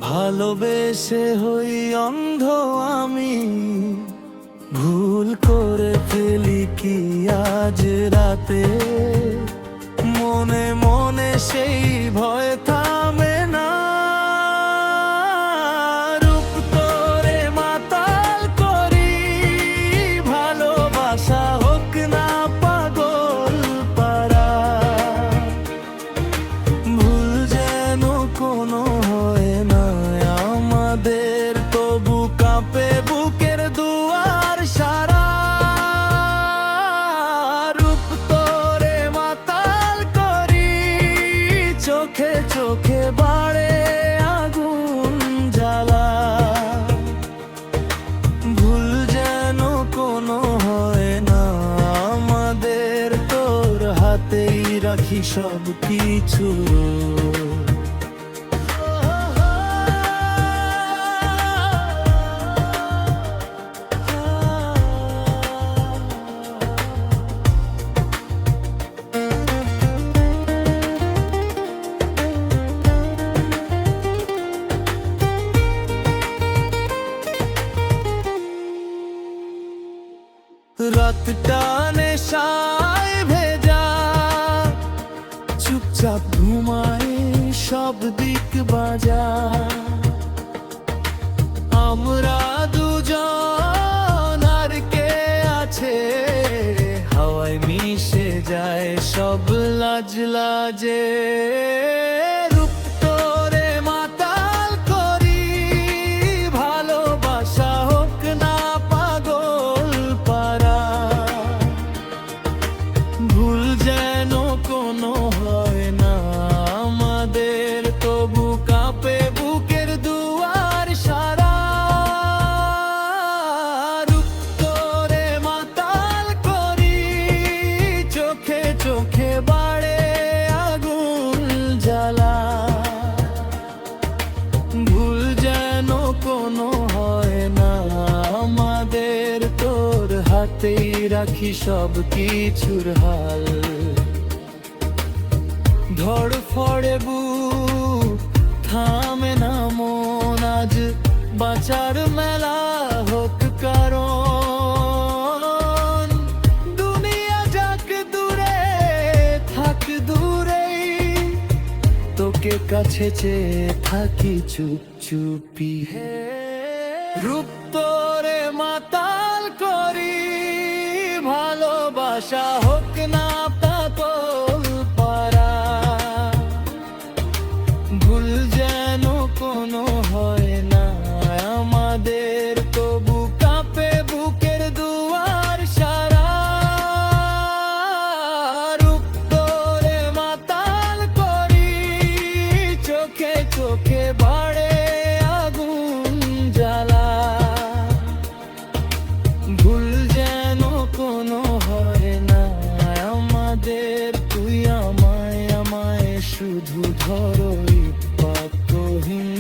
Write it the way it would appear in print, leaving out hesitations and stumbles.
ভালোবেসে হই অন্ধ আমি, ভুল করে ফেলি কি আজ রাতে। মনে মনে সেই ভয় থামে না, রূপ তোরে মাতাল করি। ভালোবাসা হোক না পাগল পারা, ভুল যেন কোনো হয় না আমাদের। তবু কাঁপে বুকের দুয়ার সারা, রূপ তোরে মাতাল করি। চোখে চোখে বাড়ে আগুন জ্বালা, ভুল যেন কোনো হয় না আমাদের। তোর হাতেই রাখি সব কিছু। রাতটা নেশায় ভেজা, চুপচাপ ঘুমায় সব দিক বাজা। আমরা দুজন আর কে আছে, হাওয়ায় মিশে যায় সব লাজ লাজে। রূপ তোরে মাতাল করি, ভালোবাসা হোক না পাগল পারা। ভুল যেন কোনো হয় না আমাদের, তবু কাঁপে বুকের দুয়ার সারা। রূপ তোরে মাতাল করি, চোখে চোখে বাড়ে আগুন জ্বালা। ভুল যেন কোনো হয় না আমাদের, তোর হাতেই রাখি সব কিছুর হাল। ধড়ফড়ে বুক থামে না মন, আজ বাঁচার মেলা হোক কারণ। দুনিয়া যাক দূরে থাক দূরেই, তোকে কাছে চেয়ে থাকি চুপ চুপি। রূপ তোরে মাতাল করি, ভালোবাসা হোক না পাগল পারা। ভুল যেন কোনো হয় না আমাদের, তবু কাঁপে বুকের দুয়ার সারা। রূপ তোরে মাতাল করি, চোখে চোখে বাড়ে আগুন জ্বালা। ভুল যেন কোনো হয় না আমাদের, তুই আমায় আমায় শুধু ধরোই পাকহীন।